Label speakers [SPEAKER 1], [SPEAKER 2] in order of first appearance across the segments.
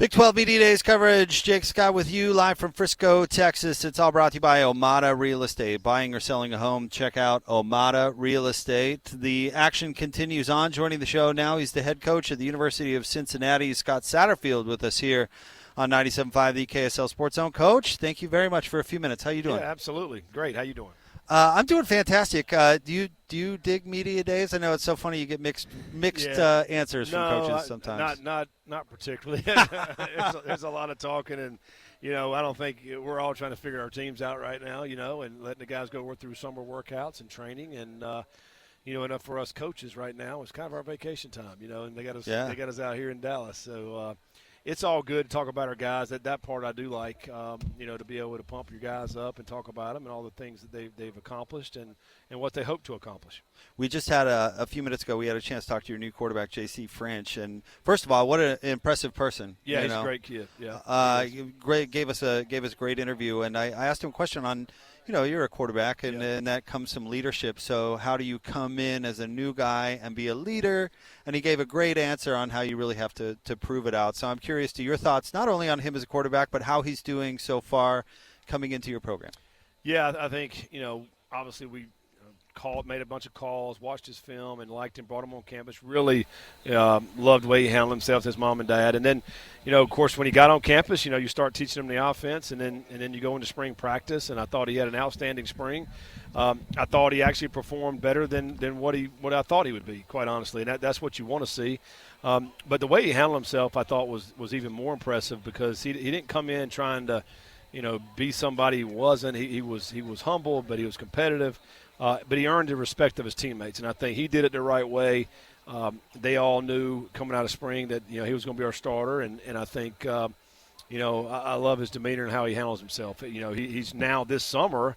[SPEAKER 1] Big 12 Media Days coverage. Jake Scott with you live from Frisco, Texas. It's all brought to you by Omada Real Estate. Buying or selling a home, check out Omada Real Estate. The action continues on. Joining the show now, he's the head coach at the University of Cincinnati, Scott Satterfield, with us here on 97.5, the KSL Sports Zone. Coach, thank you very much for a few minutes. How you doing?
[SPEAKER 2] Yeah, absolutely. Great. How you doing?
[SPEAKER 1] I'm doing fantastic. Do you dig media days? I know it's so funny you get mixed answers from coaches sometimes.
[SPEAKER 2] Not particularly. there's a lot of talking, and I don't think we're all trying to figure our teams out right now. And letting the guys go through summer workouts and training, and enough for us coaches right now. It's kind of our vacation time. And they got us out here in Dallas, so. It's all good to talk about our guys. That part I do like, to be able to pump your guys up and talk about them and all the things that they've accomplished and what they hope to accomplish.
[SPEAKER 1] We just had a few minutes ago, we had a chance to talk to your new quarterback, J.C. French. And first of all, what an impressive person.
[SPEAKER 2] Yeah, he's a great kid. Yeah,
[SPEAKER 1] great. Gave us a great interview. And I asked him a question on, you're a quarterback, and that comes some leadership. So how do you come in as a new guy and be a leader? And he gave a great answer on how you really have to prove it out. So I'm curious to your thoughts, not only on him as a quarterback, but how he's doing so far coming into your program.
[SPEAKER 2] Yeah, I think, obviously we made a bunch of calls, watched his film, and liked him, brought him on campus. Really loved the way he handled himself, his mom and dad. And then, of course, when he got on campus, you start teaching him the offense, and then you go into spring practice. And I thought he had an outstanding spring. I thought he actually performed better than what I thought he would be, quite honestly. And that's what you want to see. But the way he handled himself, I thought was even more impressive because he didn't come in trying to, be somebody he wasn't. He was humble, but he was competitive. But he earned the respect of his teammates, and I think he did it the right way. They all knew coming out of spring that he was going to be our starter, and I think I love his demeanor and how he handles himself. He's now this summer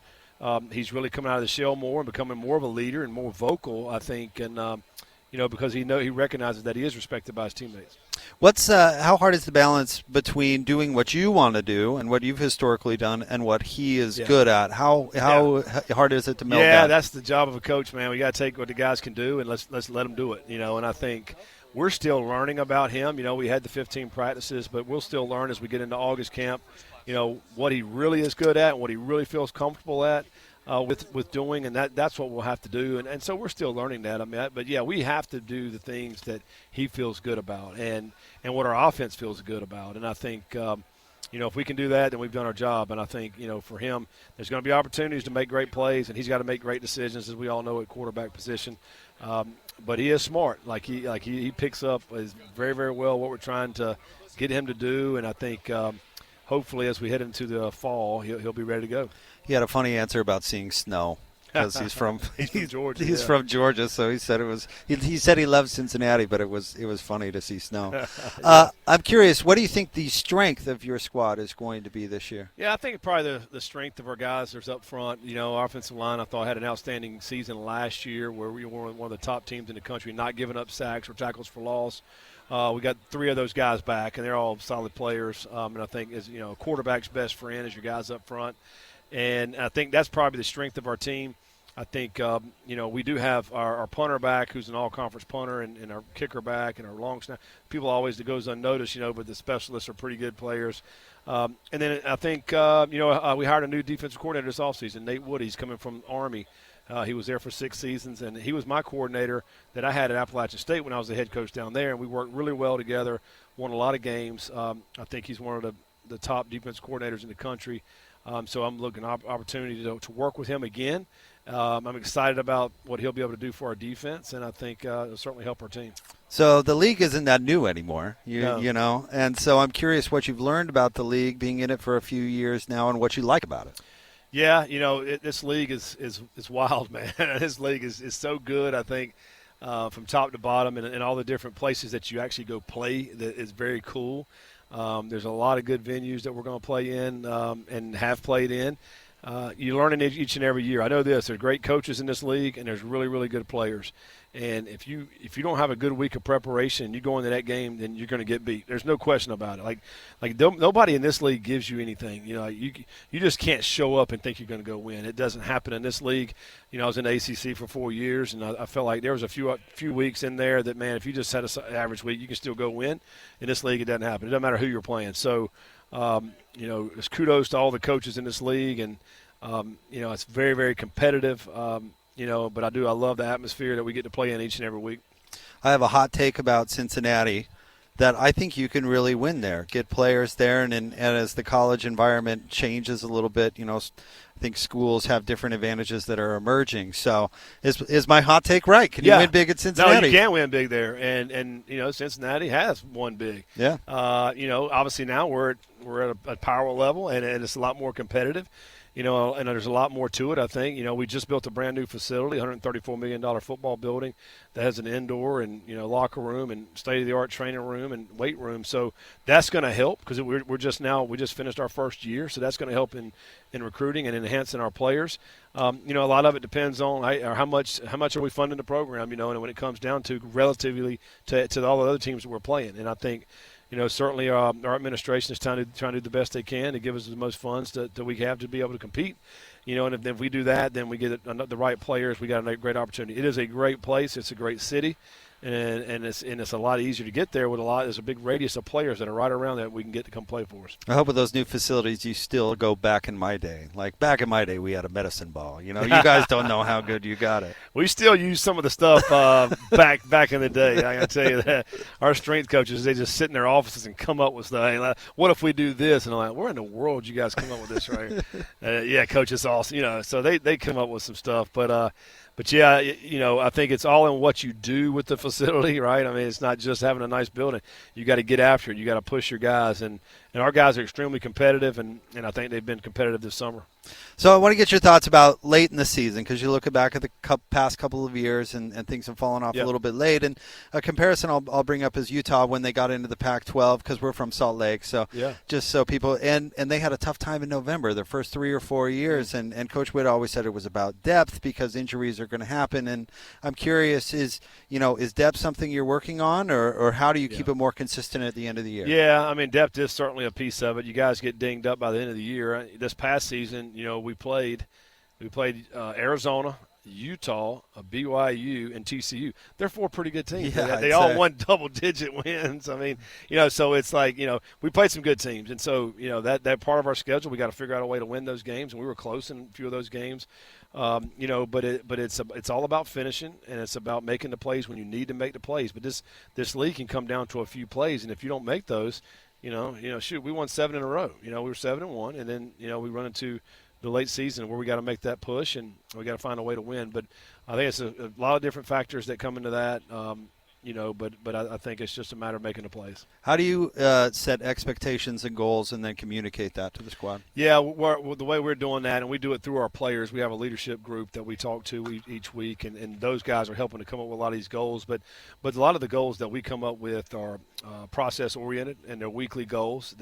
[SPEAKER 2] he's really coming out of the shell more and becoming more of a leader and more vocal, I think, and because he recognizes that he is respected by his teammates.
[SPEAKER 1] How hard is the balance between doing what you want to do and what you've historically done and what he is good at? How hard is it to meld that?
[SPEAKER 2] Yeah, that's the job of a coach, man. We got to take what the guys can do and let's let them do it. And I think we're still learning about him. We had the 15 practices, but we'll still learn as we get into August camp. What he really is good at and what he really feels comfortable at. With doing, and that's what we'll have to do, and so we're still learning that. But yeah, we have to do the things that he feels good about, and what our offense feels good about. And I think, if we can do that, then we've done our job. And I think, for him, there's going to be opportunities to make great plays, and he's got to make great decisions, as we all know at quarterback position. But he is smart. He picks up very, very well what we're trying to get him to do, and I think. Hopefully, as we head into the fall, he'll be ready to go.
[SPEAKER 1] He had a funny answer about seeing snow because he's from
[SPEAKER 2] Georgia.
[SPEAKER 1] He's from Georgia, so he said it was. He said he loves Cincinnati, but it was funny to see snow. I'm curious, what do you think the strength of your squad is going to be this year?
[SPEAKER 2] Yeah, I think probably the strength of our guys is up front. Our offensive line, I thought, had an outstanding season last year where we were one of the top teams in the country, not giving up sacks or tackles for loss. We got 3 of those guys back, and they're all solid players. And I think, a quarterback's best friend is your guys up front. And I think that's probably the strength of our team. I think, we do have our punter back, who's an all-conference punter, and our kicker back, and our long snap. People always, it goes unnoticed, but the specialists are pretty good players. And then I think, we hired a new defensive coordinator this offseason, Nate Wood. He's coming from Army. He was there for 6 seasons, and he was my coordinator that I had at Appalachian State when I was the head coach down there, and we worked really well together, won a lot of games. I think he's one of the top defense coordinators in the country, so I'm looking at opportunity to work with him again. I'm excited about what he'll be able to do for our defense, and I think it'll certainly help our team.
[SPEAKER 1] So the league isn't that new anymore, and so I'm curious what you've learned about the league, being in it for a few years now, and what you like about it.
[SPEAKER 2] Yeah, this league is wild, man. This league is so good, I think, from top to bottom and all the different places that you actually go play that is very cool. There's a lot of good venues that we're going to play in and have played in. You learn it each and every year. I know this. There's great coaches in this league, and there's really, really good players. And if you don't have a good week of preparation, you go into that game, then you're going to get beat. There's no question about it. Nobody in this league gives you anything. You just can't show up and think you're going to go win. It doesn't happen in this league. I was in the ACC for 4 years, and I felt like there was a few weeks in there that, man, if you just had an average week, you can still go win. In this league, it doesn't happen. It doesn't matter who you're playing. So, it's kudos to all the coaches in this league, and it's very, very competitive. But I love the atmosphere that we get to play in each and every week.
[SPEAKER 1] I have a hot take about Cincinnati that I think you can really win there. Get players there, and as the college environment changes a little bit, I think schools have different advantages that are emerging. So is my hot take right? Can you win big at Cincinnati?
[SPEAKER 2] No, you can win big there, and Cincinnati has won big.
[SPEAKER 1] Yeah.
[SPEAKER 2] Obviously now we're at a power level, and it's a lot more competitive. And there's a lot more to it, I think. We just built a brand-new facility, $134 million football building that has an indoor and, locker room and state-of-the-art training room and weight room. So that's going to help because we just finished our first year, so that's going to help in recruiting and enhancing our players. A lot of it depends on how much are we funding the program, and when it comes down to relatively to all the other teams that we're playing. And I think – certainly our administration is trying to do the best they can to give us the most funds that we have to be able to compete. And if we do that, then we get the right players. We got a great opportunity. It is a great place. It's a great city, and it's a lot easier to get there with there's a big radius of players that are right around that we can get to come play for us.
[SPEAKER 1] I hope with those new facilities you still go back in my day. Like back in my day, we had a medicine ball. You guys don't know how good you got it.
[SPEAKER 2] We still use some of the stuff back in the day. I got to tell you that. Our strength coaches, they just sit in their offices and come up with stuff. Like, what if we do this? And I'm like, where in the world you guys come up with this, right? Yeah, coach, it's awesome. So they come up with some stuff. But yeah, I think it's all in what you do with the facility, right? I mean, it's not just having a nice building. You got to get after it. You got to push your guys. And our guys are extremely competitive, and I think they've been competitive this summer.
[SPEAKER 1] So I want to get your thoughts about late in the season because you look back at the past couple of years and things have fallen off a little bit late. And a comparison I'll bring up is Utah when they got into the Pac-12 because we're from Salt Lake. So just so people – and they had a tough time in November, their first 3 or 4 years. And Coach Witt always said it was about depth because injuries are going to happen. And I'm curious, is depth something you're working on or how do you keep it more consistent at the end of the year?
[SPEAKER 2] Yeah, I mean, depth is certainly a piece of it. You guys get dinged up by the end of the year. This past season, we played Arizona, Utah, BYU, and TCU. They're 4 pretty good teams.
[SPEAKER 1] Yeah,
[SPEAKER 2] they all won double-digit wins. I mean, so it's like, we played some good teams. And so, that part of our schedule, we got to figure out a way to win those games. And we were close in a few of those games. But it's all about finishing, and it's about making the plays when you need to make the plays. But this league can come down to a few plays, and if you don't make those, shoot, we won 7 in a row. We were 7-1, and then, we run into the late season where we got to make that push and we got to find a way to win. But I think it's a lot of different factors that come into that. But I think it's just a matter of making the plays.
[SPEAKER 1] How do you set expectations and goals and then communicate that to the squad?
[SPEAKER 2] Yeah, the way we're doing that, and we do it through our players, we have a leadership group that we talk to each week, and those guys are helping to come up with a lot of these goals. But a lot of the goals that we come up with are process-oriented, and they're weekly goals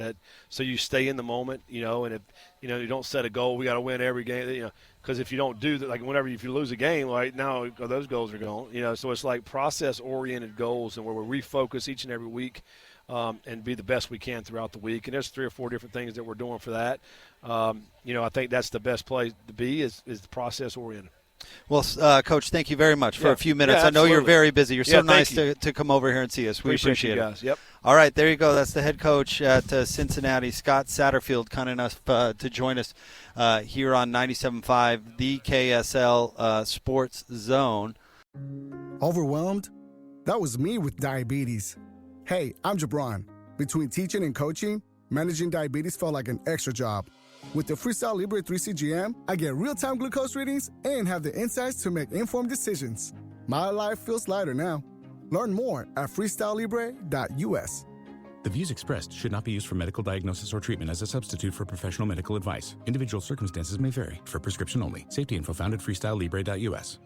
[SPEAKER 2] so you stay in the moment, and if you don't set a goal, we got to win every game, because if you don't do that, like if you lose a game, right now those goals are gone. So it's like process-oriented goals, and where we refocus each and every week and be the best we can throughout the week. And there's 3 or 4 different things that we're doing for that. I think that's the best place to be is the process-oriented.
[SPEAKER 1] Well, Coach, thank you very much for a few minutes.
[SPEAKER 2] Yeah,
[SPEAKER 1] I know you're very busy. You're so nice
[SPEAKER 2] you.
[SPEAKER 1] to come over here and see us. We appreciate
[SPEAKER 2] you
[SPEAKER 1] it.
[SPEAKER 2] guys. Yep.
[SPEAKER 1] All right, there you go. That's the head coach at Cincinnati, Scott Satterfield, kind enough to join us here on 97.5, the KSL Sports Zone.
[SPEAKER 3] Overwhelmed? That was me with diabetes. Hey, I'm Jabron. Between teaching and coaching, managing diabetes felt like an extra job. With the Freestyle Libre 3C GM, I get real-time glucose readings and have the insights to make informed decisions. My life feels lighter now. Learn more at freestylelibre.us.
[SPEAKER 4] The views expressed should not be used for medical diagnosis or treatment as a substitute for professional medical advice. Individual circumstances may vary. For prescription only. Safety info found at freestylelibre.us.